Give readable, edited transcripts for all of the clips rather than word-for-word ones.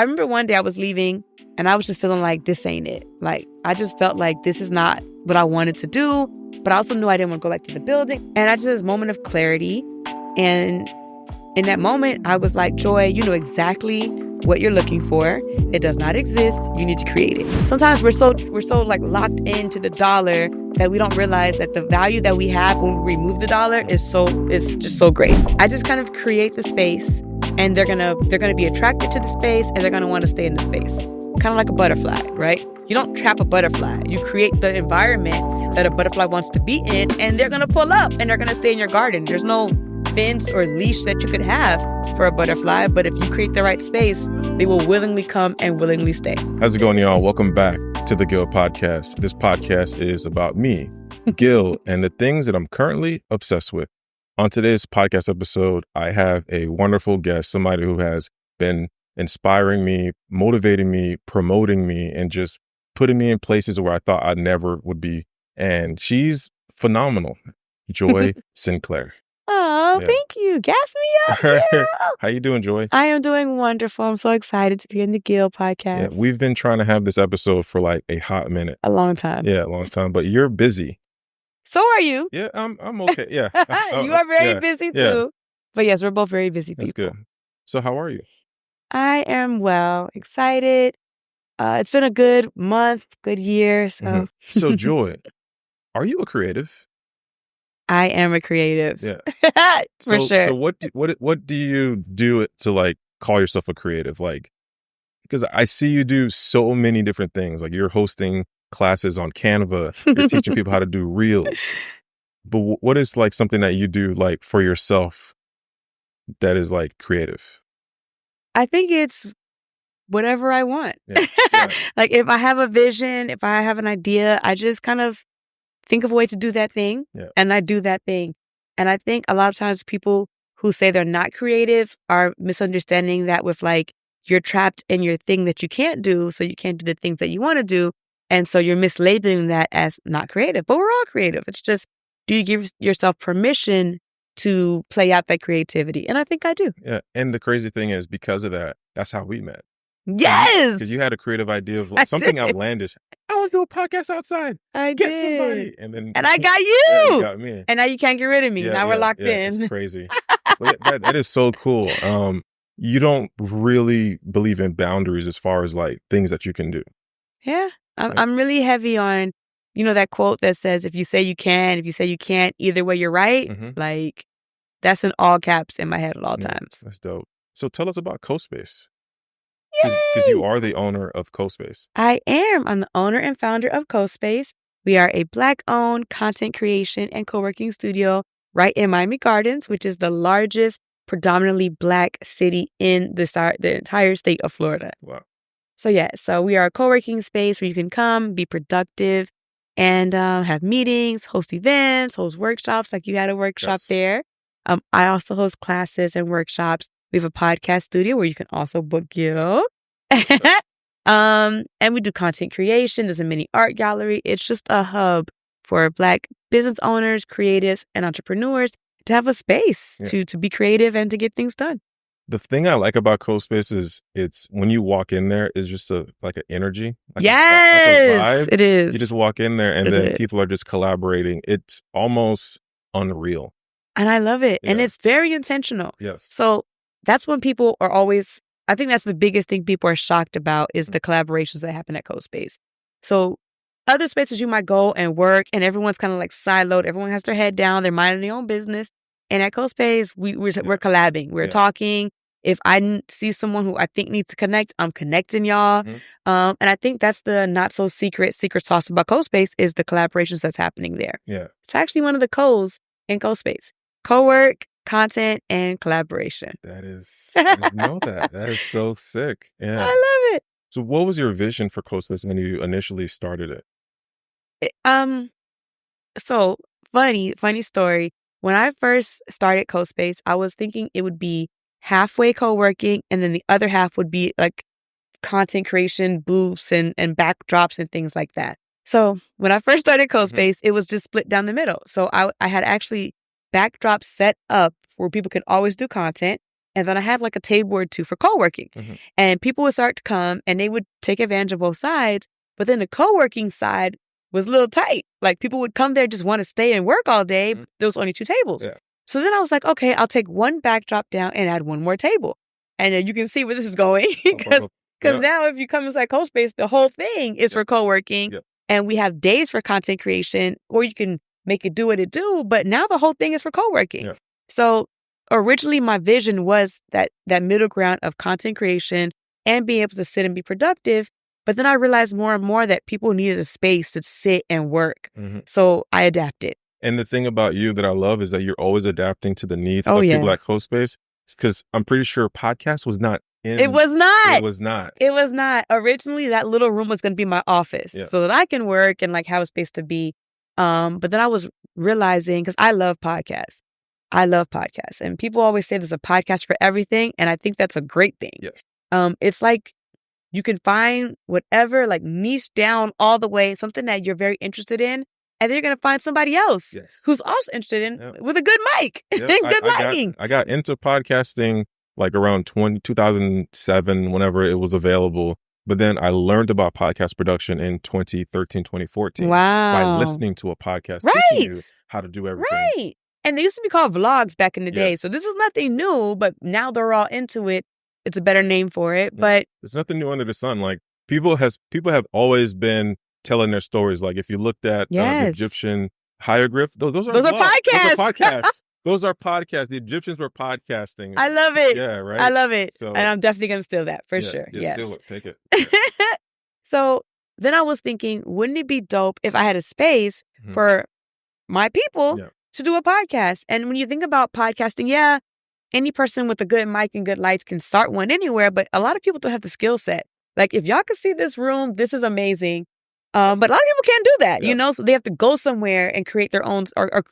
I remember one day I was leaving and I was just feeling like this ain't it. Like, I just felt like this is not what I wanted to do, but I also knew I didn't want to go back to the building. And I just had this moment of clarity. And in that moment, I was like, Joy, you know exactly what you're looking for. It does not exist. You need to create it. Sometimes we're so like locked into the dollar that we don't realize that the value that we have when we remove the dollar is just so great. I just kind of create the space, and they're gonna be attracted to the space, and they're gonna want to stay in the space. Kind of like a butterfly, right? You don't trap a butterfly. You create the environment that a butterfly wants to be in, and they're gonna pull up and they're gonna stay in your garden. There's no fence or leash that you could have for a butterfly, but if you create the right space, they will willingly come and willingly stay. How's it going, y'all? Welcome back to the Gil Podcast. This podcast is about me, Gil, and the things that I'm currently obsessed with. On today's podcast episode, I have a wonderful guest, somebody who has been inspiring me, motivating me, promoting me, and just putting me in places where I thought I never would be. And she's phenomenal. Joy Sinclair. Oh, Yeah. Thank you. Gas me up, Gil. How you doing, Joy? I am doing wonderful. I'm so excited to be in the Gil Yeah, podcast. we've been trying to have this episode for like a hot minute. A long time. Yeah, a long time. But you're busy. So are you. Yeah, I'm okay. Yeah. You are very busy too. yeah. But yes, we're both very busy That's people. good. So how are you? I am well, excited. It's been a good month, good year. So Mhm. So Joy, are you a creative? I am a creative. Yeah. For sure. So what do you do to like call yourself a creative? Like, because I see you do so many different things. Like you're hosting classes on Canva. You're teaching people how to do reels. But what is like something that you do like for yourself that is like creative? I think it's whatever I want. Yeah. Right. Like if I have a vision, if I have an idea, I just kind of think of a way to do that thing, and I do that thing. And I think a lot of times people who say they're not creative are misunderstanding that with like, you're trapped in your thing that you can't do, so you can't do the things that you want to do. And so you're mislabeling that as not creative. But we're all creative. It's just, do you give yourself permission to play out that creativity? And I think I do. Yeah. And the crazy thing is, because of that, that's how we met. Yes! Because you had a creative idea of like, something outlandish. I want to do a podcast outside. I Get did. somebody. And I got you. Yeah, you got me. And now you can't get rid of me. Now we're locked in. It's crazy. But that is so cool. You don't really believe in boundaries as far as like things that you can do. Yeah. I'm really heavy on, that quote that says, if you say you can, if you say you can't, either way you're right. Mhm. Like, that's in all caps in my head at all times. That's dope. So tell us about CoSpace. Yay! Because you are the owner of CoSpace. I am. I'm the owner and founder of CoSpace. We are a Black-owned content creation and co-working studio right in Miami Gardens, which is the largest predominantly Black city in the entire state of Florida. Wow. So we are a co-working space where you can come, be productive, and have meetings, host events, host workshops, like you had a workshop Yes. there. I also host classes and workshops. We have a podcast studio where you can also book Gil. And we do content creation. There's a mini art gallery. It's just a hub for Black business owners, creatives, and entrepreneurs to have a space to be creative and to get things done. The thing I like about CoSpace is it's when you walk in there, it's just like an energy. Like Yes, like a vibe. it is. You just walk in there and It then is. people are just collaborating. It's almost unreal. And I love it. And Yeah. it's very intentional. Yes. So that's when people are always, I think that's the biggest thing people are shocked about is the collaborations that happen at CoSpace. So other spaces you might go and work and everyone's kind of like siloed. Everyone has their head down. They're minding their own business. And at CoSpace, we're collabing. We're talking. If I see someone who I think needs to connect, I'm connecting y'all. Mhm. And I think that's the not so secret sauce about CoSpace is the collaborations that's happening there. Yeah. It's actually one of the co's in CoSpace. Co-work, content, and collaboration. That is, I didn't know that. That is so sick. I Yeah. love it. So what was your vision for CoSpace when you initially started it? So funny story. When I first started CoSpace, I was thinking it would be halfway co-working and then the other half would be like content creation, booths and backdrops and things like that. So when I first started CoSpace, it was just split down the middle. So I had actually backdrops set up where people could always do content. And then I had like a table or two for co-working. And people would start to come and they would take advantage of both sides. But then the co-working side was a little tight. Like people would come there just want to stay and work all day. But there was only 2 tables. Yeah. So then I was like, okay, I'll take one backdrop down and add one more table. And then you can see where this is going. Because now if you come inside CoSpace, the whole thing is for co-working. And we have days for content creation, or you can make it do what it do. But now the whole thing is for co-working. So originally my vision was that middle ground of content creation and being able to sit and be productive. But then I realized more and more that people needed a space to sit and work. So I adapted. And the thing about you that I love is that you're always adapting to the needs of people at CoSpace. Because I'm pretty sure podcast was not in. It was not. It was not. It was not. Originally, that little room was going to be my office so that I can work and like have a space to be. But then I was realizing, because I love podcasts. And people always say there's a podcast for everything. And I think that's a great thing. Yes. It's like you can find whatever, like niche down all the way, something that you're very interested in. And then you're going to find somebody else who's also interested in with a good mic and good lighting. I got into podcasting like around 2007, whenever it was available. But then I learned about podcast production in 2013, 2014. Wow. By listening to a podcast teaching you how to do everything. Right. And they used to be called vlogs back in the day. So this is nothing new, but now they're all into it. It's a better name for it. But there's nothing new under the sun. Like people have always been telling their stories. Like if you looked at the Egyptian hieroglyph, those are podcasts. Those are podcasts. The Egyptians were podcasting. I love it. Yeah, right. I love it. So, and I'm definitely gonna steal that for sure. Yeah, yes, steal it. Take it. So then I was thinking, wouldn't it be dope if I had a space for my people to do a podcast? And when you think about podcasting, any person with a good mic and good lights can start one anywhere, but a lot of people don't have the skill set. Like if y'all can see this room, this is amazing. But a lot of people can't do that, you know, so they have to go somewhere and create their own or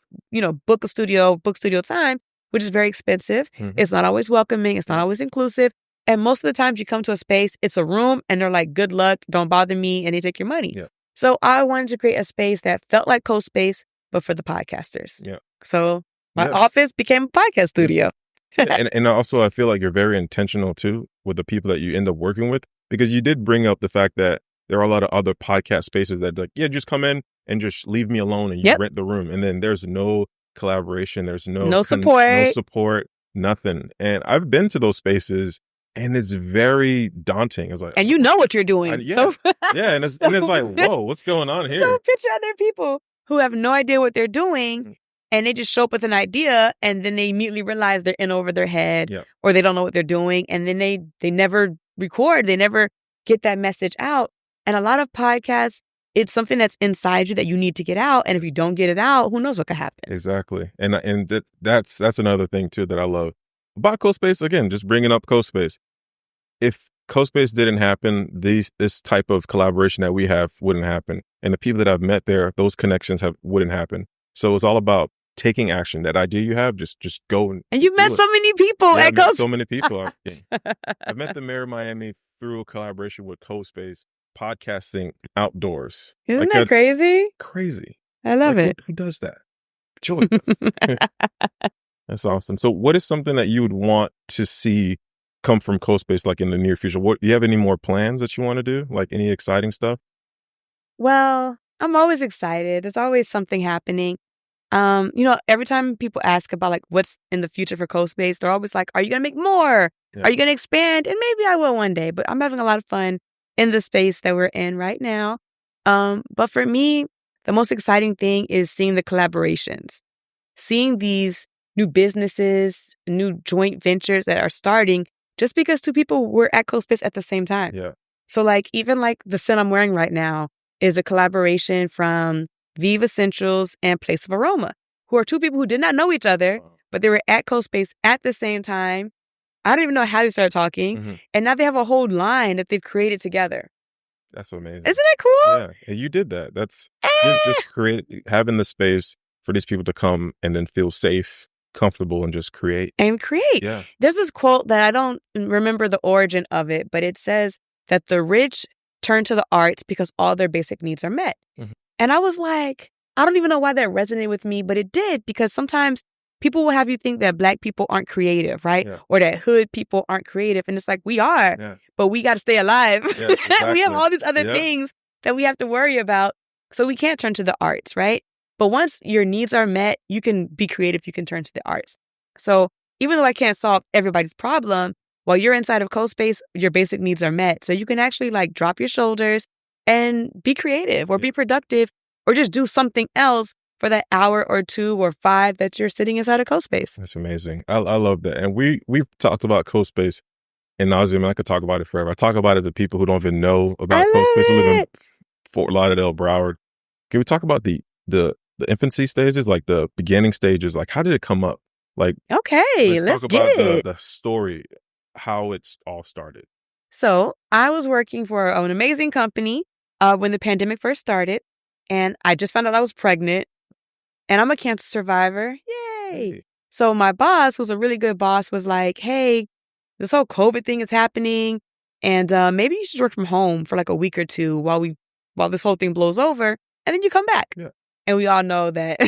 book studio time, which is very expensive. It's not always welcoming. It's not always inclusive. And most of the times you come to a space, it's a room and they're like, good luck, don't bother me. And they take your money. So I wanted to create a space that felt like CoSpace, but for the podcasters. So my office became a podcast studio. And also I feel like you're very intentional too with the people that you end up working with, because you did bring up the fact that there are a lot of other podcast spaces that like, just come in and just leave me alone and you rent the room. And then there's no collaboration. There's no support, nothing. And I've been to those spaces and it's very daunting. It's like, and you know what you're doing. And it's like, whoa, what's going on here? So picture other people who have no idea what they're doing and they just show up with an idea and then they immediately realize they're in over their head or they don't know what they're doing. And then they never record. They never get that message out. And a lot of podcasts, it's something that's inside you that you need to get out. And if you don't get it out, who knows what could happen? Exactly. And that's another thing, too, that I love about CoSpace. Again, just bringing up CoSpace. If CoSpace didn't happen, this type of collaboration that we have wouldn't happen. And the people that I've met there, those connections wouldn't happen. So it's all about taking action. That idea you have, just go. And you've met so many people at CoSpace. So many people. I've met the mayor of Miami through a collaboration with CoSpace. Podcasting outdoors. Isn't that crazy? Crazy. I love it. Who does that? Joy does. That's awesome. So what is something that you would want to see come from CoSpace like in the near future? Do you have any more plans that you want to do? Like any exciting stuff? Well, I'm always excited. There's always something happening. Every time people ask about like what's in the future for CoSpace, they're always like, are you going to make more? Are you going to expand? And maybe I will one day, but I'm having a lot of fun in the space that we're in right now. But for me, the most exciting thing is seeing the collaborations, seeing these new businesses, new joint ventures that are starting just because 2 people were at CoSpace at the same time. So like, even like the scent I'm wearing right now is a collaboration from Vive Essentials and Place of Aroma, who are 2 people who did not know each other, but they were at CoSpace at the same time. I don't even know how they started talking. And now they have a whole line that they've created together. That's amazing. Isn't that cool? Yeah. And you did that. That's just having the space for these people to come and then feel safe, comfortable, and just create. Yeah. There's this quote that I don't remember the origin of it, but it says that the rich turn to the arts because all their basic needs are met. And I was like, I don't even know why that resonated with me, but it did, because sometimes people will have you think that Black people aren't creative, right? Yeah. Or that hood people aren't creative. And it's like, we are, Yeah. but we got to stay alive. Yeah, exactly. We have all these other Yep. things that we have to worry about. So we can't turn to the arts, right? But once your needs are met, you can be creative. You can turn to the arts. So even though I can't solve everybody's problem, while you're inside of CoSpace, your basic needs are met. So you can actually like drop your shoulders and be creative or be productive or just do something else for that hour or 2 or 5 that you're sitting inside of CoSpace. That's amazing. I love that. And we've talked about CoSpace in nauseam, and I could talk about it forever. I talk about it to people who don't even know about CoSpace who live in Fort Lauderdale, Broward. Can we talk about the infancy stages, like the beginning stages? Like, how did it come up? Like, okay, let's talk about get it. the story, how it's all started. So I was working for an amazing company when the pandemic first started, and I just found out I was pregnant, and I'm a cancer survivor. Yay! Hey. So my boss, who's a really good boss, was like, hey, this whole COVID thing is happening, and maybe you should work from home for like a week or 2 while this whole thing blows over, and then you come back. Yeah. And we all know that.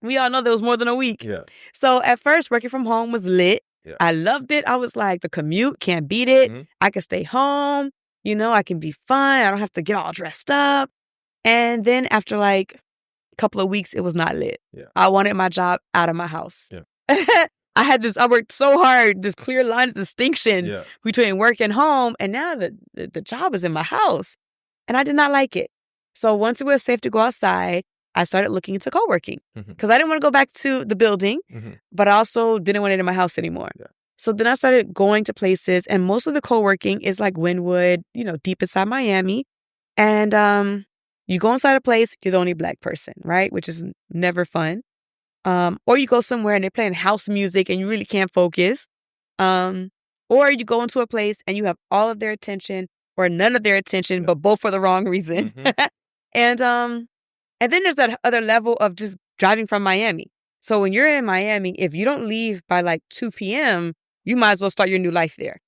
We all know there was more than a week. Yeah. So at first, working from home was lit. Yeah. I loved it. I was like, the commute, can't beat it. Mm-hmm. I can stay home. You know, I can be fun. I don't have to get all dressed up. And then after like a couple of weeks, it was not lit. Yeah. I wanted my job out of my house. Yeah. I worked so hard, this clear line of distinction between work and home. And now the job is in my house. And I did not like it. So once it was safe to go outside, I started looking into co-working because I didn't want to go back to the building, but I also didn't want it in my house anymore. Yeah. So then I started going to places, and most of the co-working is like Wynwood, you know, deep inside Miami. And you go inside a place, you're the only Black person, right? Which is never fun. Or you go somewhere and they're playing house music and you really can't focus. Or you go into a place and you have all of their attention or none of their attention, but both for the wrong reason. And then there's that other level of just driving from Miami. So when you're in Miami, if you don't leave by like 2 p.m., you might as well start your new life there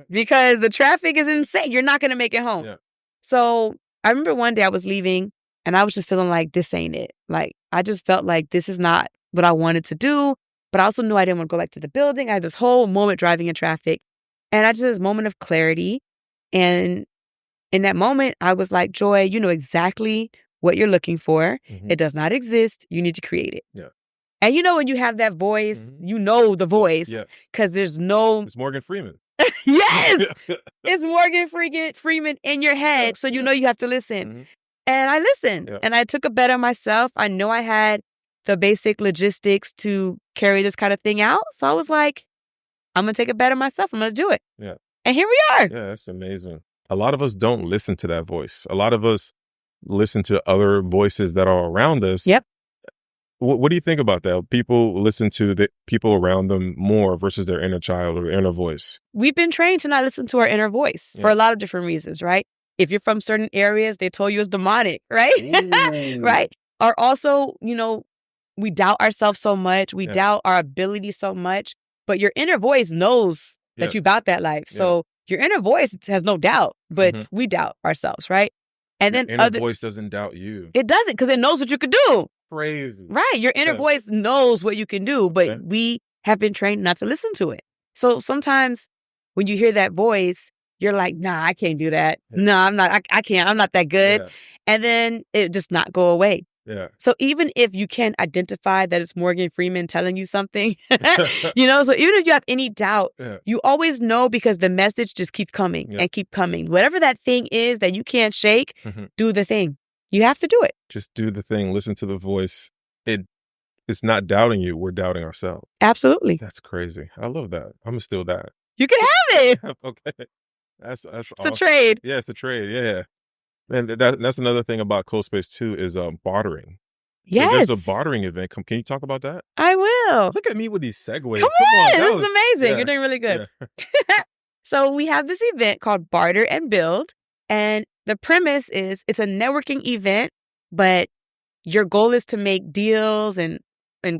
because the traffic is insane. You're not going to make it home. Yeah. So I remember one day I was leaving and I was just feeling like this ain't it. Like I just felt like this is not what I wanted to do, but I also knew I didn't want to go back to the building. I had this whole moment driving in traffic and I just had this moment of clarity. And in that moment, I was like, Joy, you know exactly what you're looking for. It does not exist. You need to create it. Yeah. And you know when you have that voice, you know the voice. Yes. Because there's no... It's Morgan Freeman. Yes! It's Morgan Freeman in your head. So you know you have to listen. And I listened. And I took a bet on myself. I know I had the basic logistics to carry this kind of thing out. So I was like, I'm going to take a bet on myself. I'm going to do it. Yeah. And here we are. Yeah, that's amazing. A lot of us don't listen to that voice. A lot of us listen to other voices that are around us. Yep. What do you think about that? People listen to the people around them more versus their inner child or inner voice. We've been trained to not listen to our inner voice for a lot of different reasons, right? If you're from certain areas, they told you it's demonic, right? Right? Or also, you know, we doubt ourselves so much. We doubt our ability so much. But your inner voice knows that you about that life. So your inner voice has no doubt, but we doubt ourselves, right? And your then inner voice doesn't doubt you. It doesn't, because it knows what you could do. Crazy. Right. Your inner voice knows what you can do, but we have been trained not to listen to it. So sometimes when you hear that voice, you're like, nah, I can't do that. Yeah. No, I'm not. I can't. I'm not that good. Yeah. And then it just not go away. Yeah. So even if you can identify that it's Morgan Freeman telling you something, you know, so even if you have any doubt, you always know because the message just keeps coming and keep coming. Whatever that thing is that you can't shake, do the thing. You have to do it. Just do the thing. Listen to the voice. It's not doubting you. We're doubting ourselves. Absolutely. That's crazy. I love that. I'm going to steal that. You can have it. Okay. That's it's awesome. A trade. Yeah, it's a trade. Yeah. And that's another thing about CoSpace too is bartering. Yes. So there's a bartering event. Can you talk about that? I will. Look at me with these segues. Come on. This is amazing. You're doing really good. Yeah. So we have this event called Barter and Build. And the premise is it's a networking event, but your goal is to make deals and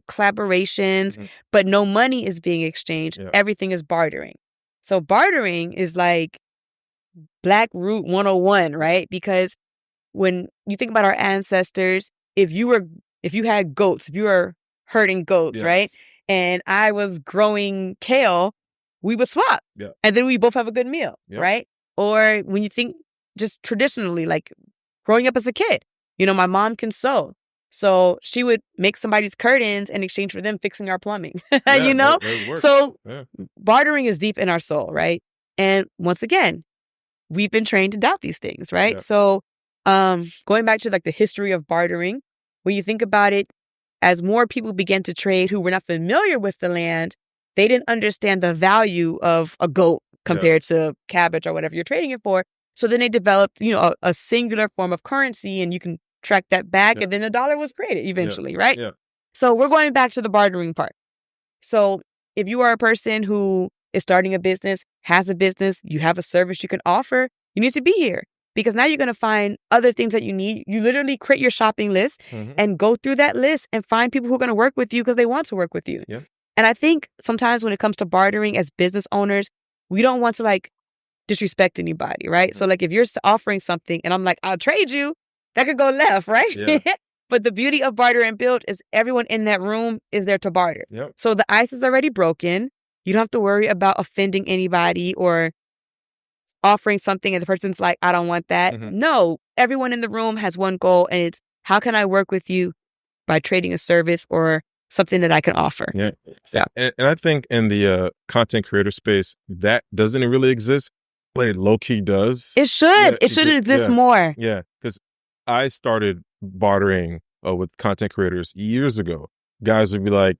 collaborations, but no money is being exchanged. Yeah. Everything is bartering. So bartering is like Black Root 101, right? Because when you think about our ancestors, if you had goats, if you were herding goats, right? And I was growing kale, we would swap. Yeah. And then we both have a good meal, right? Or when you think just traditionally, like growing up as a kid, you know, my mom can sew. So she would make somebody's curtains in exchange for them fixing our plumbing, you know? So bartering is deep in our soul, right? And once again, we've been trained to doubt these things, right? So going back to like the history of bartering, when you think about it, as more people began to trade who were not familiar with the land, they didn't understand the value of a goat compared to cabbage or whatever you're trading it for. So then they developed, you know, a singular form of currency, and you can track that back, and then the dollar was created eventually, right? So we're going back to the bartering part. So if you are a person who is starting a business, has a business, you have a service you can offer, you need to be here, because now you're going to find other things that you need. You literally create your shopping list and go through that list and find people who are going to work with you because they want to work with you. And I think sometimes when it comes to bartering as business owners, we don't want to like disrespect anybody, right? So like if you're offering something and I'm like, I'll trade you, that could go left, right? But the beauty of barter and build is everyone in that room is there to barter. So the ice is already broken. You don't have to worry about offending anybody or offering something and the person's like, I don't want that. No, everyone in the room has one goal, and it's how can I work with you by trading a service or something that I can offer. So. And I think in the content creator space, that doesn't really exist, but it low-key does. It should. It should exist more. Yeah, because I started bartering with content creators years ago. Guys would be like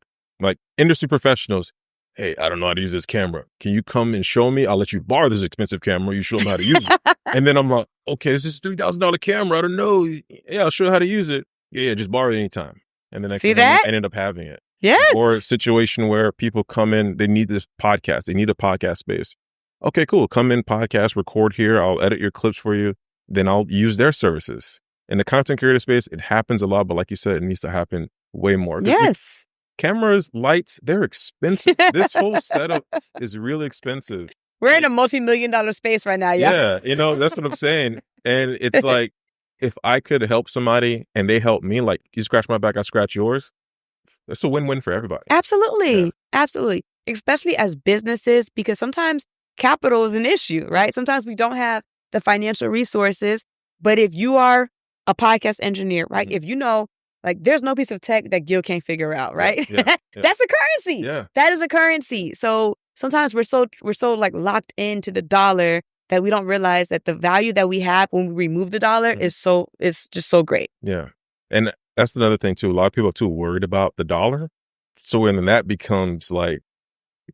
industry professionals, hey, I don't know how to use this camera. Can you come and show me? I'll let you borrow this expensive camera. You show me how to use it. And then I'm like, okay, this is a $3,000 camera. I don't know. Yeah, I'll show you how to use it. Yeah, just borrow it anytime. And the next thing I ended up having it. Yes. Or a situation where people come in, they need this podcast. They need a podcast space. Okay, cool. Come in, podcast, record here. I'll edit your clips for you. Then I'll use their services. In the content creator space, it happens a lot, but like you said, it needs to happen way more. Yes. Cameras, lights, they're expensive. This whole setup is really expensive. We're in a multi-million-dollar space right now. Yeah, you know, that's what I'm saying. And it's like, if I could help somebody and they help me, like you scratch my back, I scratch yours. That's a win-win for everybody. Absolutely. Yeah. Absolutely. Especially as businesses, because sometimes capital is an issue, right? Sometimes we don't have the financial resources. But if you are a podcast engineer, right? If you know, like, there's no piece of tech that Gil can't figure out, right? That's a currency. That is a currency. So sometimes we're so like locked into the dollar that we don't realize that the value that we have when we remove the dollar is just so great. Yeah. And that's another thing too. A lot of people are too worried about the dollar. So when that becomes like,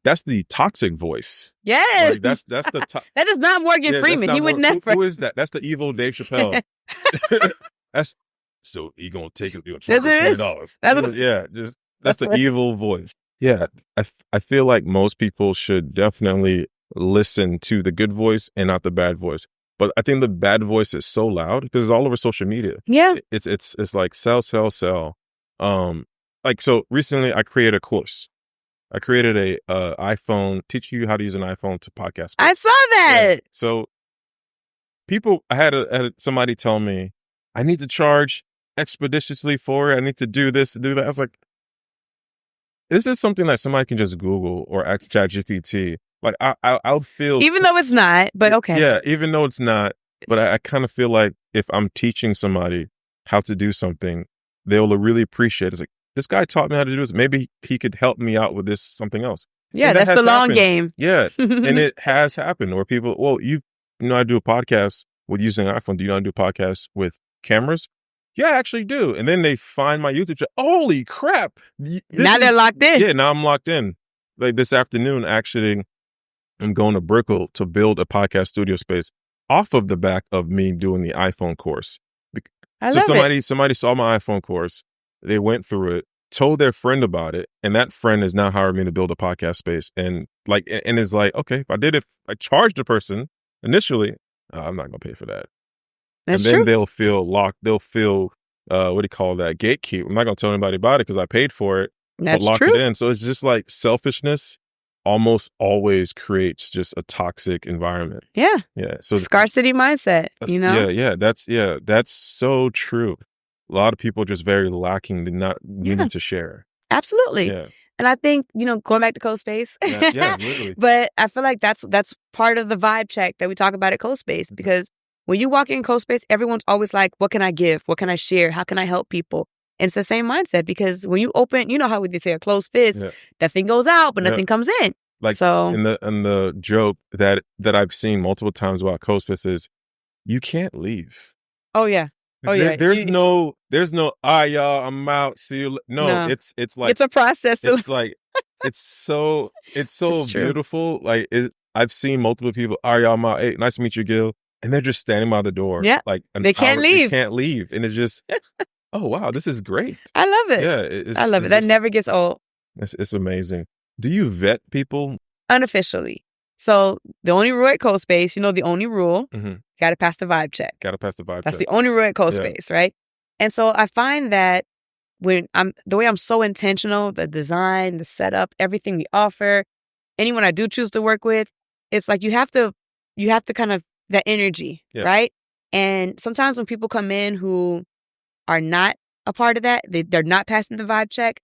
that's the toxic voice. Yes. Like that's the that is not Morgan Freeman. He would never. Who is that? That's the evil Dave Chappelle. So he gonna take it. $20. That's the evil voice. Yeah, I feel like most people should definitely listen to the good voice and not the bad voice. But I think the bad voice is so loud because it's all over social media. Yeah, it's like sell. Like so recently I created a course. I created a iPhone, teach you how to use an iPhone to podcast. I saw that. Yeah. So I had somebody tell me I need to charge expeditiously for it. I need to do this, do that. I was like, this is something that somebody can just Google or ask ChatGPT. Like I'll feel, even though it's not, but okay. Yeah, even though it's not, but I kind of feel like if I'm teaching somebody how to do something, they'll really appreciate it. It's like, this guy taught me how to do this. Maybe he could help me out with this something else. Yeah, that's the long game. Yeah, and it has happened where people, well, you know, I do a podcast with using an iPhone. Do you know I do a podcast with cameras? Yeah, I actually do. And then they find my YouTube channel. Holy crap. Now they're locked in. Yeah, now I'm locked in. Like this afternoon, actually, I'm going to Brickell to build a podcast studio space off of the back of me doing the iPhone course. Somebody saw my iPhone course. They went through it, told their friend about it, and that friend has now hired me to build a podcast space. And is like, okay, if I charged the person initially, I'm not gonna pay for that. That's and then true. They'll feel locked. They'll feel what do you call that? Gatekeep. I'm not gonna tell anybody about it because I paid for it. That's but lock true. it in. So it's just like selfishness almost always creates just a toxic environment. Yeah. Yeah. So scarcity mindset. You know. Yeah. That's so true. A lot of people are just very lacking, not needing to share. Absolutely. Yeah. And I think, going back to CoSpace, Yeah, literally. but I feel like that's part of the vibe check that we talk about at CoSpace, because when you walk in CoSpace, everyone's always like, what can I give? What can I share? How can I help people? And it's the same mindset, because when you open, you know how we say a closed fist, that thing goes out, but nothing comes in. Like, so, and the joke that I've seen multiple times about CoSpace is, you can't leave. Oh yeah. Oh yeah. There's no, all right, y'all, I'm out. See you. No, it's like, it's a process. It's like, it's so beautiful. Like, I've seen multiple people, all right, y'all, I'm out. Hey, nice to meet you, Gil. And they're just standing by the door. Yeah. Like, they can't leave. They can't leave. And it's just, oh, wow, this is great. I love it. Yeah. I love it. That never gets old. It's amazing. Do you vet people? Unofficially. So the only rule at CoSpace, the only rule, got to pass the vibe check. That's the only rule at CoSpace, right? And so I find that the way I'm so intentional, the design, the setup, everything we offer, anyone I do choose to work with, it's like you have to kind of, that energy, right? And sometimes when people come in who are not a part of that, they're not passing the vibe check,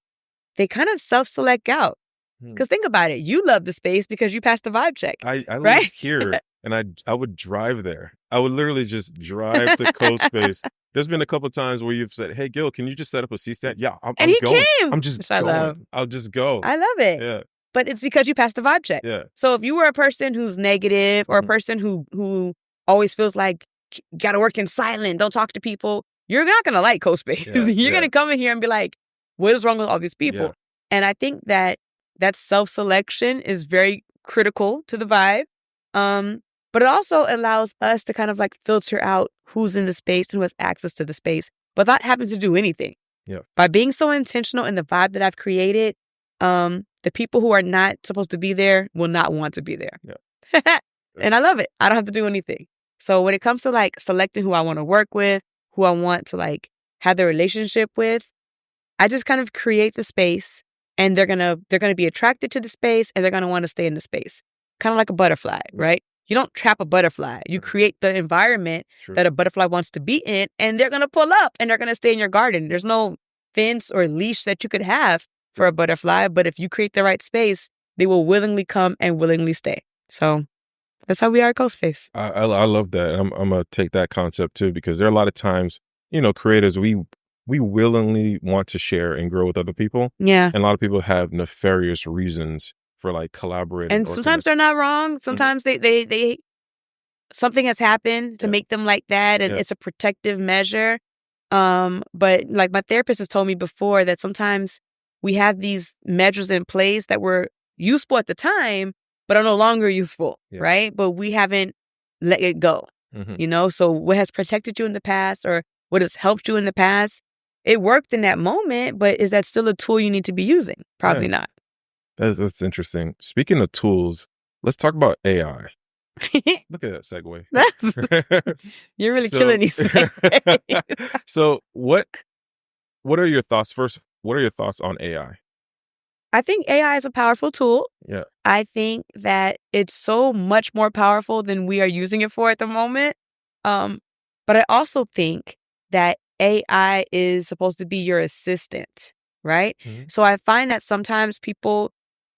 they kind of self-select out. Because think about it. You love the space because you passed the vibe check. I right? live here, and I would drive there. I would literally just drive to CoSpace. There's been a couple of times where you've said, hey, Gil, can you just set up a C-stand? Yeah, I'm he going. Came. I'm just Which going. I love. I'll just go. I love it. Yeah. But it's because you passed the vibe check. Yeah. So if you were a person who's negative, or a person who always feels like, got to work in silent, don't talk to people, you're not going to like CoSpace. You're going to come in here and be like, what is wrong with all these people? Yeah. And I think that self-selection is very critical to the vibe. But it also allows us to kind of like filter out who's in the space and who has access to the space without having to do anything. Yeah. By being so intentional in the vibe that I've created, the people who are not supposed to be there will not want to be there. Yeah. And I love it. I don't have to do anything. So when it comes to like selecting who I want to work with, who I want to like have the relationship with, I just kind of create the space, and they're gonna be attracted to the space, and they're gonna want to stay in the space. Kind of like a butterfly, right? You don't trap a butterfly. You create the environment that a butterfly wants to be in, and they're gonna pull up and they're gonna stay in your garden. There's no fence or leash that you could have for a butterfly, but if you create the right space, they will willingly come and willingly stay. So that's how we are at CoSpace. I love that. I'm gonna take that concept too, because there are a lot of times, creators, we willingly want to share and grow with other people. Yeah. And a lot of people have nefarious reasons for like collaborating. And sometimes they're not wrong. Sometimes they something has happened to make them like that, and it's a protective measure. But like my therapist has told me before, that sometimes we have these measures in place that were useful at the time, but are no longer useful, right? But we haven't let it go, So what has protected you in the past, or what has helped you in the past, it worked in that moment, but is that still a tool you need to be using? Probably not. That's interesting. Speaking of tools, let's talk about AI. Look at that segue. You're really killing these segues. So what are your thoughts? First, what are your thoughts on AI? I think AI is a powerful tool. Yeah. I think that it's so much more powerful than we are using it for at the moment. But I also think that AI is supposed to be your assistant, right? Mm-hmm. So I find that sometimes people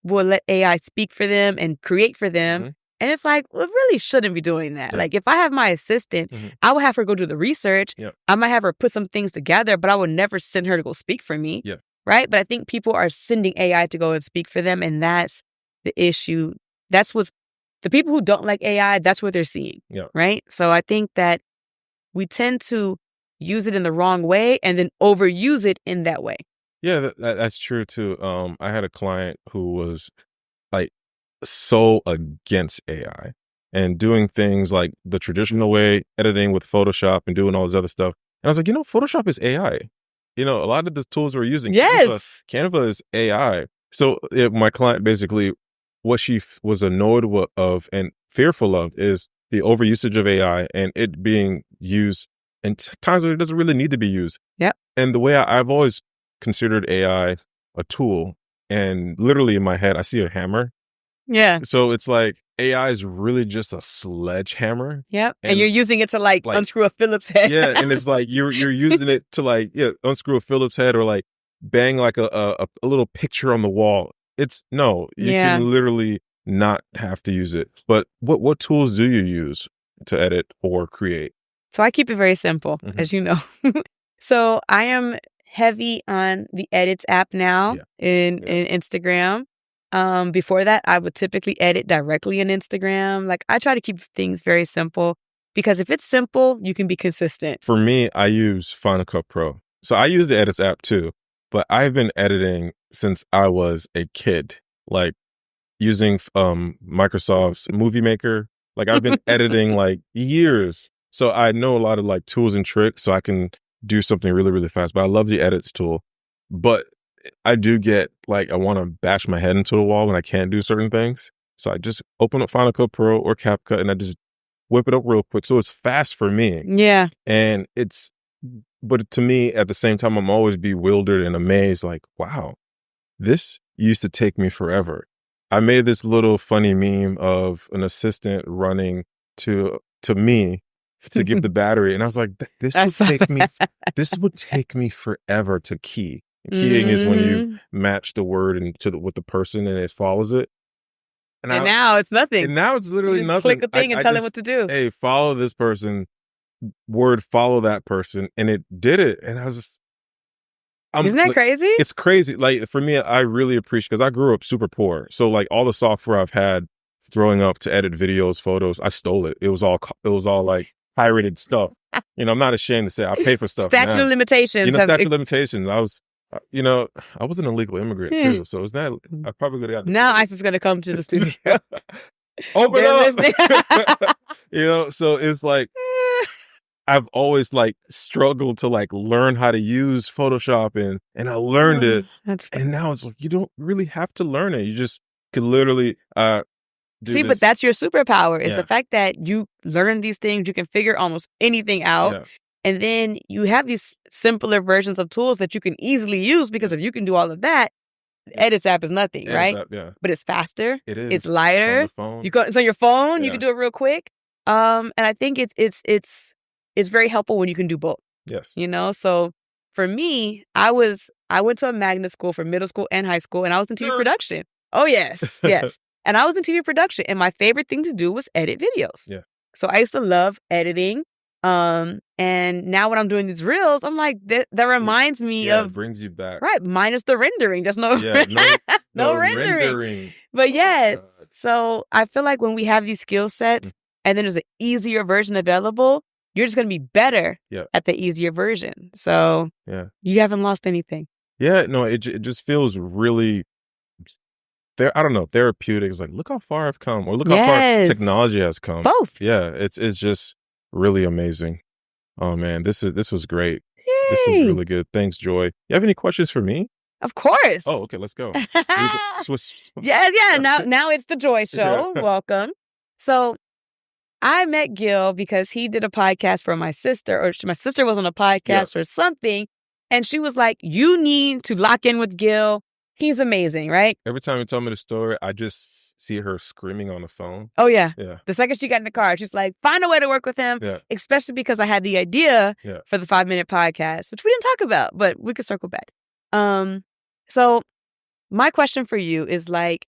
will let AI speak for them and create for them. Mm-hmm. And it's like, well, it really shouldn't be doing that. Yeah. Like if I have my assistant, I will have her go do the research. Yeah. I might have her put some things together, but I would never send her to go speak for me. Yeah. Right? But I think people are sending AI to go and speak for them. And that's the issue. That's what's the people who don't like AI, that's what they're seeing. Yeah. Right? So I think that we tend to use it in the wrong way and then overuse it in that way. Yeah, that's true too. I had a client who was like so against AI and doing things like the traditional way, editing with Photoshop and doing all this other stuff. And I was like, Photoshop is AI. A lot of the tools we're using, Canva is AI. So my client basically, what she was annoyed of and fearful of is the overusage of AI and it being used in times where it doesn't really need to be used. Yep. And the way I've always considered AI a tool, and literally in my head, I see a hammer. Yeah. So it's like AI is really just a sledgehammer. Yep. And you're using it to like unscrew a Phillips head. Yeah. And it's like you're using it to like unscrew a Phillips head or like bang like a little picture on the wall. You Yeah. can literally not have to use it. But what tools do you use to edit or create? So I keep it very simple, Mhm. as you know. So I am heavy on the Edits app now in Instagram. Before that, I would typically edit directly in Instagram. Like I try to keep things very simple because if it's simple, you can be consistent. For me, I use Final Cut Pro. So I use the Edits app too, but I've been editing since I was a kid, like using Microsoft's Movie Maker. Like I've been editing like years. So I know a lot of like tools and tricks so I can do something really, really fast. But I love the Edits tool. But I do get like, I want to bash my head into the wall when I can't do certain things. So I just open up Final Cut Pro or CapCut and I just whip it up real quick. So it's fast for me. Yeah. And but to me, at the same time, I'm always bewildered and amazed, like, wow, this used to take me forever. I made this little funny meme of an assistant running to me to give the battery. And I was like, this would take me forever to key. Keying is when you match the word with the person and it follows it. And now it's nothing. And now it's literally you just nothing. Click a thing and tell it what to do. Hey, follow this person. Word, follow that person. And it did it. And I was just... Isn't that crazy? It's crazy. Like for me, I really appreciate, because I grew up super poor. So like all the software I've had growing up to edit videos, photos, I stole it. It was all like pirated stuff. I'm not ashamed to say I pay for stuff. Statute of limitations. Statute of limitations. I was, I was an illegal immigrant too. So I probably could have got... Now ICE is going to come to the studio. Open up. So it's like, I've always like struggled to like learn how to use Photoshop and I learned it. And now it's like, you don't really have to learn it. You just could literally do this. But that's your superpower is the fact that you learn these things. You can figure almost anything out. Yeah. And then you have these simpler versions of tools that you can easily use because if you can do all of that, Edits app is nothing, right? But it's faster. It is. It's lighter. It's on the phone. It's on your phone. You can do it real quick. And I think it's very helpful when you can do both. Yes. So for me, I went to a magnet school for middle school and high school, and I was in TV production. Oh, yes. Yes. And I was in TV production, and my favorite thing to do was edit videos. Yeah. So I used to love editing. And now when I'm doing these reels, I'm like, that reminds me of... it brings you back. Right. Minus the rendering. There's no, no rendering. But yes. So I feel like when we have these skill sets and then there's an easier version available, you're just going to be better at the easier version. So you haven't lost anything. Yeah, no, it just feels really, I don't know, therapeutic. It's like, look how far I've come, or look how far technology has come. Both. Yeah, it's just really amazing. Oh man, this was great. Yay. This is really good. Thanks, Joy. You have any questions for me? Of course. Oh, okay, let's go. Yes. Now it's the Joy Show. Yeah. Welcome. So I met Gil because he did a podcast for my sister, or my sister was on a podcast or something. And she was like, you need to lock in with Gil. He's amazing, right? Every time you tell me the story, I just see her screaming on the phone. Oh, yeah. Yeah. The second she got in the car, she's like, find a way to work with him. Yeah. Especially because I had the idea for the 5-minute podcast, which we didn't talk about, but we could circle back. So my question for you is like,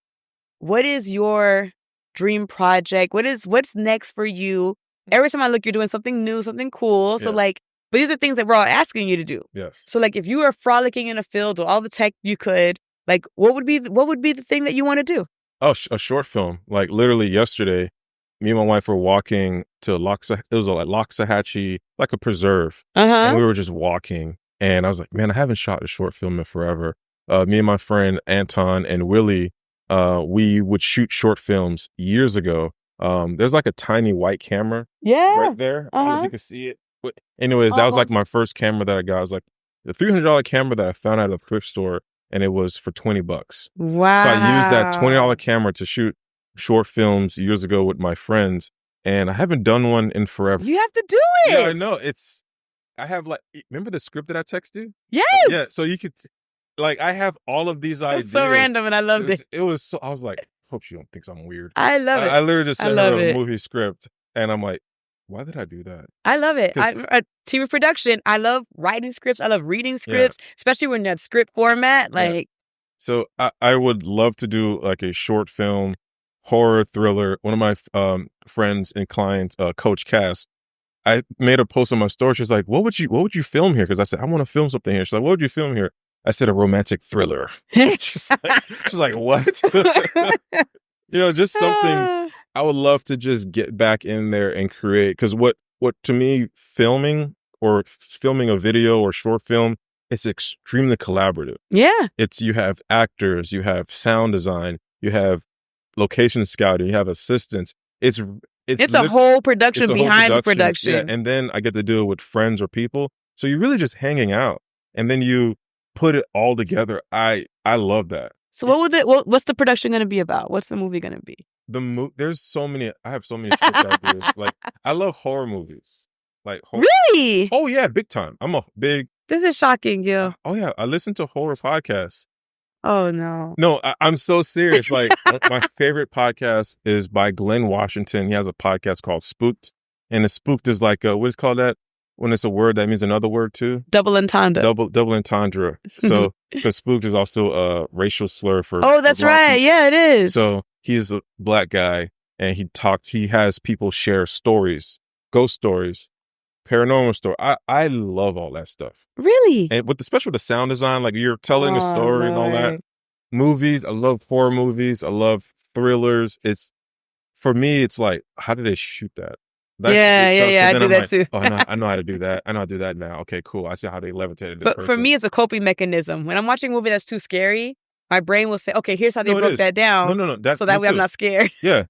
what is your dream project? What's next for you? Every time I look, you're doing something new, something cool. So like, but these are things that we're all asking you to do. Yes. So like, if you were frolicking in a field with all the tech you could, like, what would be the thing that you want to do? Oh, a short film. Like literally yesterday, me and my wife were walking to it was like Loxahatchee, like a preserve. And we were just walking. And I was like, man, I haven't shot a short film in forever. Me and my friend Anton and Willie, we would shoot short films years ago. There's like a tiny white camera right there. I don't know if you can see it. But anyways, that was like my first camera that I got. It was like the $300 camera that I found at a thrift store. And it was for $20. Wow. So I used that $20 camera to shoot short films years ago with my friends. And I haven't done one in forever. You have to do it. Yeah, I know. I have like, remember the script that I texted you? Yes. Yeah. So you could, like, I have all of these ideas. It's so random and I loved it. It was so, I was like, hope she don't think I'm weird. I love it. I literally just sent her a movie script and I'm like, Why did I do that? I love it. 'Cause- TV production. I love writing scripts. I love reading scripts, especially when that's script format. Like, so I would love to do like a short film, horror thriller. One of my friends and clients, Coach Cass, I made a post on my story. She's like, "What would you film here?" Because I said I want to film something here. She's like, "What would you film here?" I said a romantic thriller. she's like, "What?" Just something. I would love to just get back in there and create. Because what to me, filming a video or short film, it's extremely collaborative. Yeah, You have actors, you have sound design, you have location scouting, you have assistants. It's a whole production behind the production. Yeah, and then I get to do it with friends or people. So you're really just hanging out, and then you put it all together. I love that. So what's the production going to be about? What's the movie going to be? There's so many. I have so many script ideas. Like, I love horror movies. Like, really? Oh yeah, big time. I'm a big. This is shocking, Gil. Oh yeah, I listen to horror podcasts. Oh no. No, I'm so serious. Like, my favorite podcast is by Glenn Washington. He has a podcast called Spooked, and the Spooked is like what is called that when it's a word that means another word too? Double entendre. Double entendre. So, because Spooked is also a racial slur for. Oh, that's right. Yeah, it is. So he's a Black guy, and he has people share stories, ghost stories, paranormal story. I love all that stuff. Really? And especially with the sound design, like you're telling a story and all that. Movies, I love horror movies. I love thrillers. For me, it's like, how did they shoot that? I do that too. Oh, I know how to do that. I know how to do that now. Okay, cool. I see how they levitated. But for me, it's a coping mechanism. When I'm watching a movie that's too scary, my brain will say, okay, here's how they broke that down. No. So that way I'm not scared. Yeah.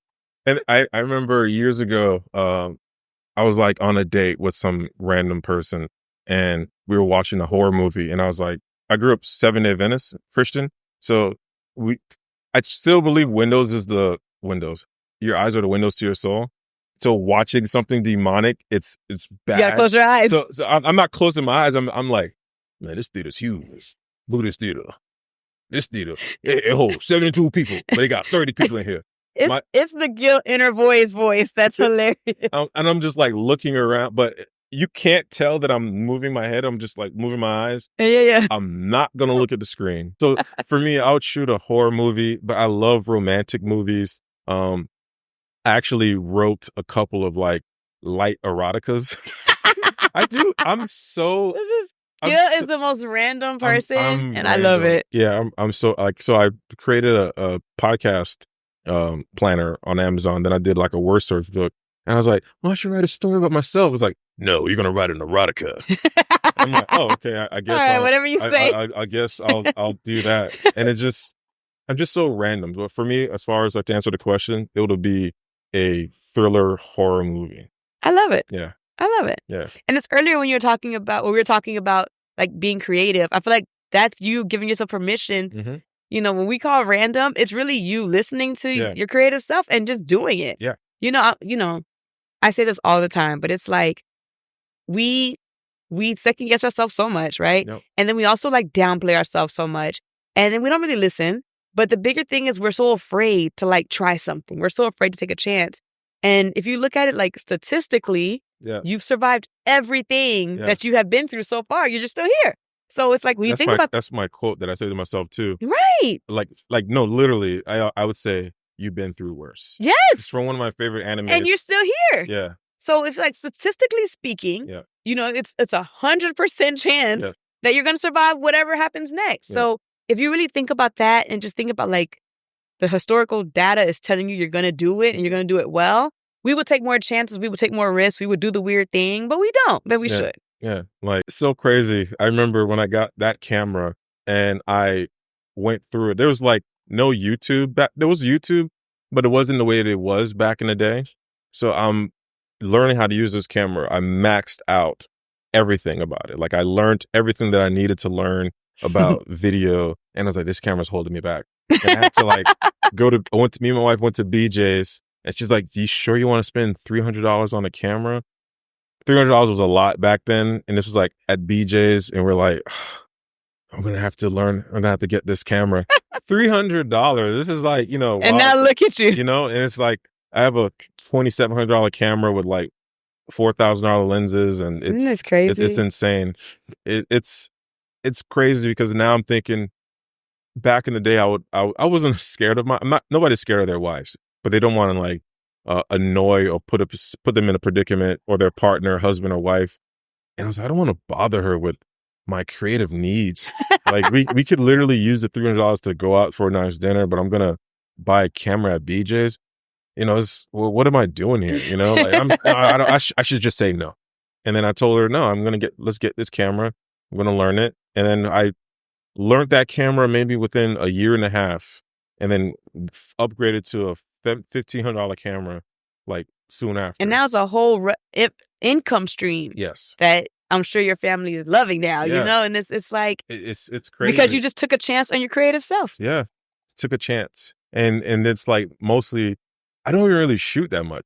And I remember years ago, I was like on a date with some random person, and we were watching a horror movie, and I was like, I grew up Seventh-day Adventist Christian. So I still believe windows is the windows. Your eyes are the windows to your soul. So watching something demonic, it's bad. You gotta close your eyes. So I'm not closing my eyes. I'm like, man, this theater's huge. Look at this theater. This theater, it holds 72 people, but they got 30 people in here. It's the Gil inner voice. That's hilarious. And I'm just like looking around, but you can't tell that I'm moving my head. I'm just like moving my eyes. Yeah. I'm not going to look at the screen. So for me, I would shoot a horror movie, but I love romantic movies. I actually wrote a couple of like light eroticas. I do. Gil is the most random person, and I love it. Yeah, I'm so like, so I created a podcast planner on Amazon. Then I did like a word search book, and I was like, well, I should write a story about myself. It's like, no, you're gonna write an erotica. I'm like, oh, okay. I guess. All right, whatever you say. I guess I'll do that. And I'm just so random. But for me, as far as like to answer the question, it would be a thriller horror movie. I love it. Yeah. I love it. Yeah. And it's earlier when we were talking about like being creative. I feel like that's you giving yourself permission. Mm-hmm. When we call random, it's really you listening to your creative stuff and just doing it. Yeah. I say this all the time, but it's like we second guess ourselves so much, right? Yep. And then we also like downplay ourselves so much. And then we don't really listen. But the bigger thing is we're so afraid to like try something. We're so afraid to take a chance. And if you look at it like statistically, you've survived everything that you have been through so far. You're just still here. So it's like when you think about... That's my quote that I say to myself too. Right. Like no, literally, I would say you've been through worse. Yes. It's from one of my favorite animes. And you're still here. Yeah. So it's like statistically speaking, it's 100% chance that you're going to survive whatever happens next. Yeah. So if you really think about that and just think about like the historical data is telling you you're going to do it and you're going to do it well, we would take more chances. We would take more risks. We would do the weird thing, but we don't. But we should. Yeah. Like, so crazy. I remember when I got that camera and I went through it. There was like no YouTube. There was YouTube, but it wasn't the way that it was back in the day. So I'm learning how to use this camera. I maxed out everything about it. Like I learned everything that I needed to learn about video. And I was like, this camera's holding me back. And I had to like me and my wife went to BJ's. And she's like, you sure you want to spend $300 on a camera? $300 was a lot back then. And this was like at BJ's. And we're like, I'm going to have to learn. I'm going to have to get this camera. $300. This is like, And now look at you. And it's like, I have a $2,700 camera with like $4,000 lenses, and Isn't this crazy? it's insane. It's crazy because now I'm thinking back in the day, I wasn't scared of nobody's scared of their wives, but they don't want to like annoy or put them in a predicament, or their partner, husband or wife. And I was like, I don't want to bother her with my creative needs. Like we could literally use the $300 to go out for a nice dinner, but I'm gonna buy a camera at BJ's. Well, what am I doing here? Like I should just say no. And then I told her, no, let's get this camera. I'm gonna learn it. And then I learned that camera maybe within a year and a half, and then upgraded to a $1,500 camera like soon after. And now it's a whole income stream. Yes. That I'm sure your family is loving now, and it's like, it's crazy. Because you just took a chance on your creative self. Yeah. Took a chance. And it's like mostly, I don't even really shoot that much,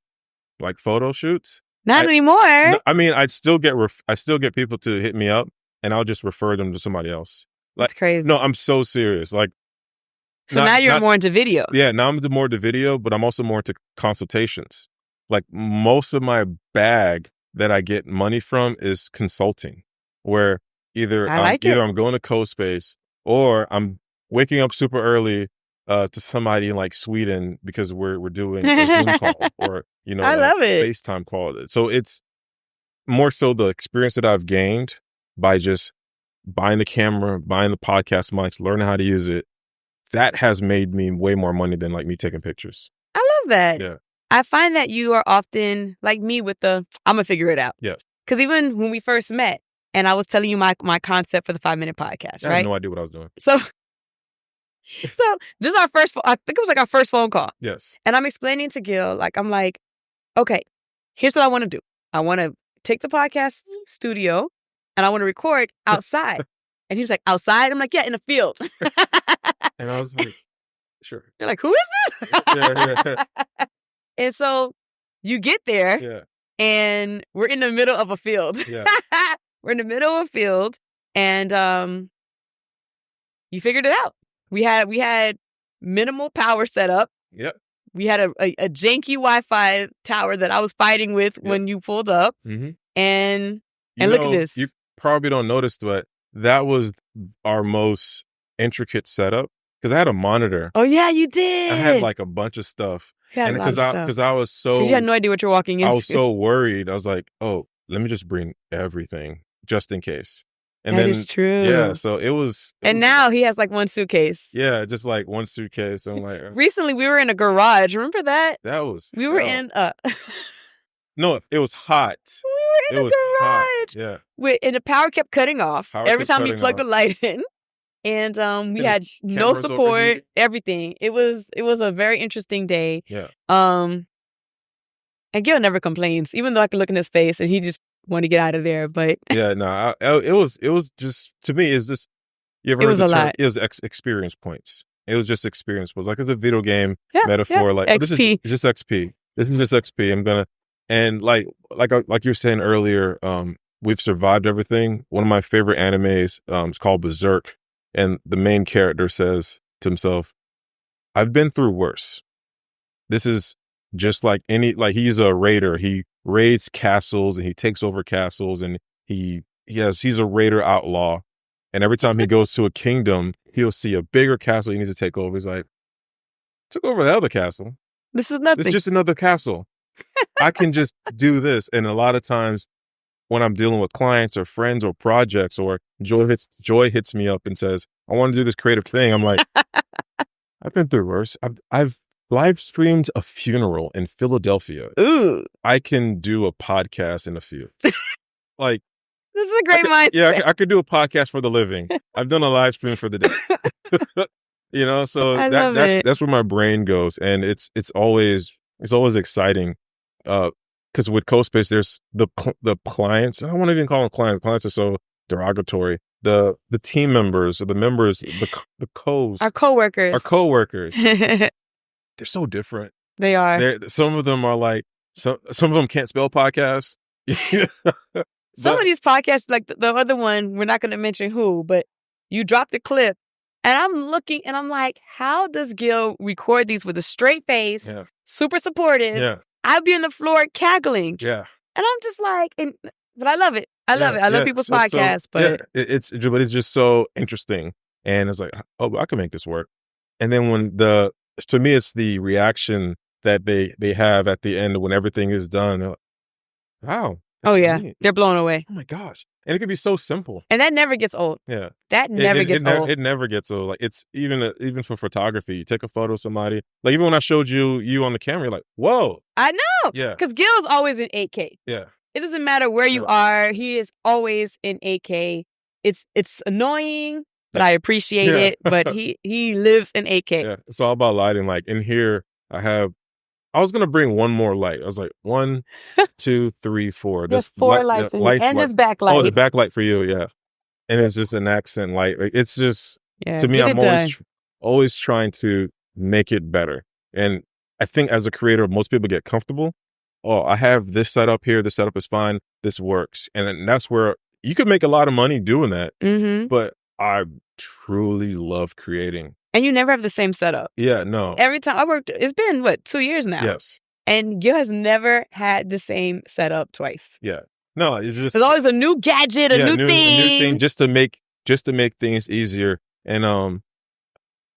like photo shoots. Not anymore. I mean, I still get people to hit me up, and I'll just refer them to somebody else. Like, that's crazy. No, I'm so serious. Like, so now you're more into video. Yeah, now I'm more into video, but I'm also more into consultations. Like, most of my bag that I get money from is consulting, where either I'm going to CoSpace, or I'm waking up super early to somebody in like Sweden because we're doing a Zoom call, or I love it. FaceTime call. So it's more so the experience that I've gained by just buying the camera, buying the podcast mics, learning how to use it. That has made me way more money than like me taking pictures. I love that. Yeah. I find that you are often like me with I'm going to figure it out. Yes. Because even when we first met, and I was telling you my concept for the 5-minute podcast, right? I had no idea what I was doing. So this is I think it was like our first phone call. Yes. And I'm explaining to Gil, like, I'm like, okay, here's what I want to do. I want to take the podcast studio, and I want to record outside. And he was like, outside? I'm like, yeah, in a field. And I was like, sure. They're like, who is this? Yeah. And so you get there, Yeah. and we're in the middle of a field. Yeah. We're in the middle of a field, and you figured it out. We had minimal power setup. Yep. We had a janky Wi-Fi tower that I was fighting with when you pulled up. Mm-hmm. And look at this. You probably don't notice, but that was our most intricate setup, because I had a monitor. Oh yeah, you did. I had like a bunch of stuff. And because I was so, because you had no idea what you're walking into. I was so worried. I was like, oh, let me just bring everything just in case. And that is true. Yeah, so it was. Now he has like one suitcase. Yeah, just like one suitcase. I'm like, recently we were in a garage. Remember that? We were in no, it was hot. We were in a garage. Hot. Yeah. And the power kept cutting off every time we plugged the light in. And we had no support, everything. It was a very interesting day. Yeah. And Gil never complains, even though I can look in his face and he just want to get out of there. But yeah, no, it was just, to me, it's just, you ever heard the term? It was experience points. It was just experience points. Like, it's a video game metaphor. Yeah. Like, XP. This is just XP. This is just XP. And like you were saying earlier, we've survived everything. One of my favorite animes is called Berserk. And the main character says to himself, I've been through worse. This is just like he's a raider. He raids castles and he takes over castles, and he's a raider outlaw. And every time he goes to a kingdom, he'll see a bigger castle he needs to take over. He's like, took over the other castle. This is nothing. This is just another castle. I can just do this. And a lot of times when I'm dealing with clients or friends or projects, or Joy hits me up and says, I want to do this creative thing. I'm like, I've been through worse. I've live streamed a funeral in Philadelphia. Ooh. I can do a podcast in a field. Like, this is a great mindset. Yeah, I could do a podcast for the living. I've done a live stream for the day. So that's where my brain goes. And it's always exciting. Because with CoSpace, there's the clients. I don't want to even call them clients. Clients are so derogatory. The team members, or the members, the co's. Our coworkers. They're so different. They are. Some of them are like, some of them can't spell podcasts. Some of these podcasts, like the other one, we're not going to mention who, but you dropped the clip. And I'm looking and I'm like, how does Gil record these with a straight face, super supportive? Yeah. I'd be on the floor cackling. Yeah. And I'm just like, but I love it. I love it. I love people's podcasts, but it's just so interesting. And it's like, oh, I can make this work. And then to me, it's the reaction that they have at the end when everything is done. They're like, wow. Oh yeah, they're blown away. Oh my gosh. And it could be so simple. And that never gets old. Yeah. That never gets old. It never gets old. Like it's even for photography, you take a photo of somebody. Like even when I showed you on the camera, you're like, whoa. I know. Yeah. Because Gil's always in 8K. Yeah. It doesn't matter where you are. He is always in 8K. It's annoying, but I appreciate it. But he lives in 8K. Yeah. It's all about lighting. Like in here, I was going to bring one more light. I was like, 1, 2, 3, 4. There's 4 lights in here. And his backlight. Oh, the backlight for you, yeah. And it's just an accent light. Like, it's just, to me, I'm always trying to make it better. And I think as a creator, most people get comfortable. Oh, I have this setup here. This setup is fine. This works. And that's where you could make a lot of money doing that. Mm-hmm. But I truly love creating. And you never have the same setup. Yeah, no. Every time I worked, it's been, 2 years now? Yes. And Gil has never had the same setup twice. Yeah. No, it's just... There's always a new gadget, a new thing. A new thing just to make things easier. And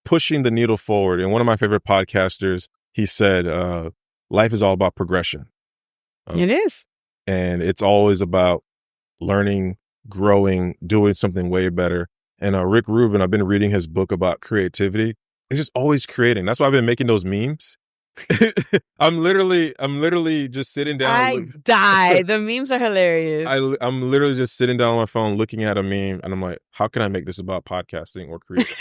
pushing the needle forward. And one of my favorite podcasters, he said, life is all about progression. It is. And it's always about learning, growing, doing something way better. And Rick Rubin, I've been reading his book about creativity. He's just always creating. That's why I've been making those memes. I'm literally just sitting down. I die. The memes are hilarious. I'm literally just sitting down on my phone looking at a meme, and I'm like, how can I make this about podcasting or creating?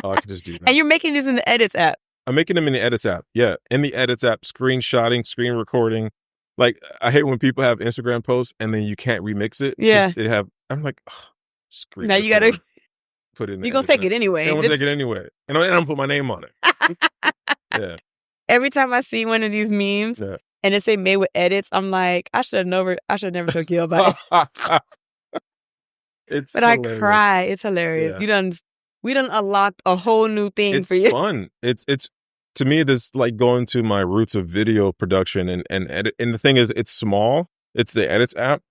Oh, I can just do that. And you're making these in the Edits app. I'm making them in the Edits app. Yeah, in the Edits app, screenshotting, screen recording. Like, I hate when people have Instagram posts and then you can't remix it. Yeah. I'm like, screen. Now you got to put it in. You're going to take it anyway. I'm going to take it anyway. And I'm going to put my name on it. Yeah. Every time I see one of these memes and it say made with edits, I'm like, I should never told you about it. But hilarious. I cry. It's hilarious. Yeah. We done unlocked a whole new thing for you. It's fun. It's to me, this like going to my roots of video production and edit. And the thing is, it's small. It's the Edits app,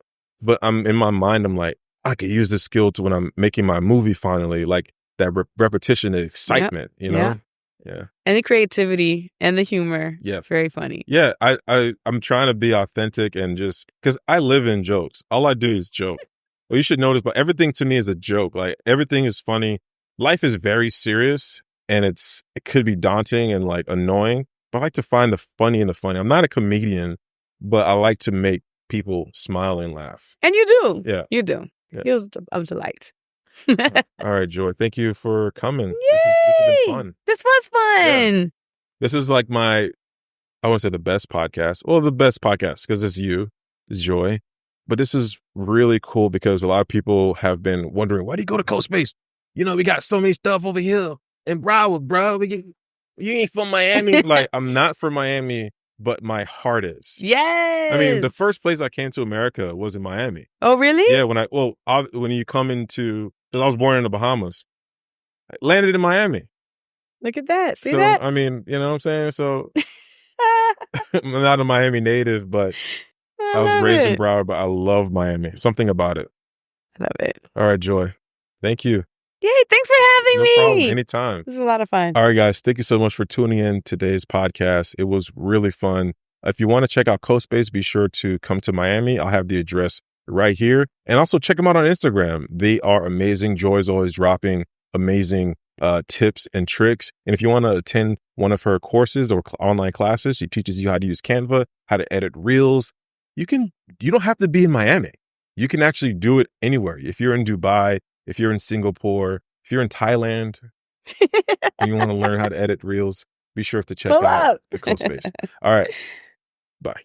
but I'm in my mind. I'm like, I could use this skill to when I'm making my movie finally, like that repetition and excitement. You know. Yeah. And the creativity and the humor. Yeah. Very funny. Yeah. I'm trying to be authentic and just because I live in jokes. All I do is joke. Well, you should notice, but everything to me is a joke. Like everything is funny. Life is very serious and it could be daunting and like annoying, but I like to find the funny in the funny. I'm not a comedian, but I like to make people smile and laugh. And you do. Yeah. You do. Yeah. It was a delight. All right, Joy. Thank you for coming. Yay! This has been fun. This was fun. Yeah. This is like I won't say the best podcast. Well, the best podcast because it's Joy. But this is really cool because a lot of people have been wondering, why do you go to Coast Space? You know, we got so many stuff over here in Broward, bro. You ain't from Miami. Like, I'm not from Miami, but my heart is. Yes. I mean, the first place I came to America was in Miami. Oh, really? Yeah. When you come into, because I was born in the Bahamas, I landed in Miami. Look at that. See that? I mean, you know what I'm saying? So I'm not a Miami native, but I was raised in Broward, but I love Miami. Something about it. I love it. All right, Joy. Thank you. Yay, thanks for having me. No problem. Anytime. This is a lot of fun. All right, guys. Thank you so much for tuning in today's podcast. It was really fun. If you want to check out Coast Space, be sure to come to Miami. I'll have the address right here. And also check them out on Instagram. They are amazing. Joy's always dropping amazing tips and tricks. And if you want to attend one of her courses or online classes, she teaches you how to use Canva, how to edit reels. You don't have to be in Miami. You can actually do it anywhere. If you're in Dubai, if you're in Singapore, if you're in Thailand, and you want to learn how to edit reels, be sure to check out the Coast Space. All right. Bye.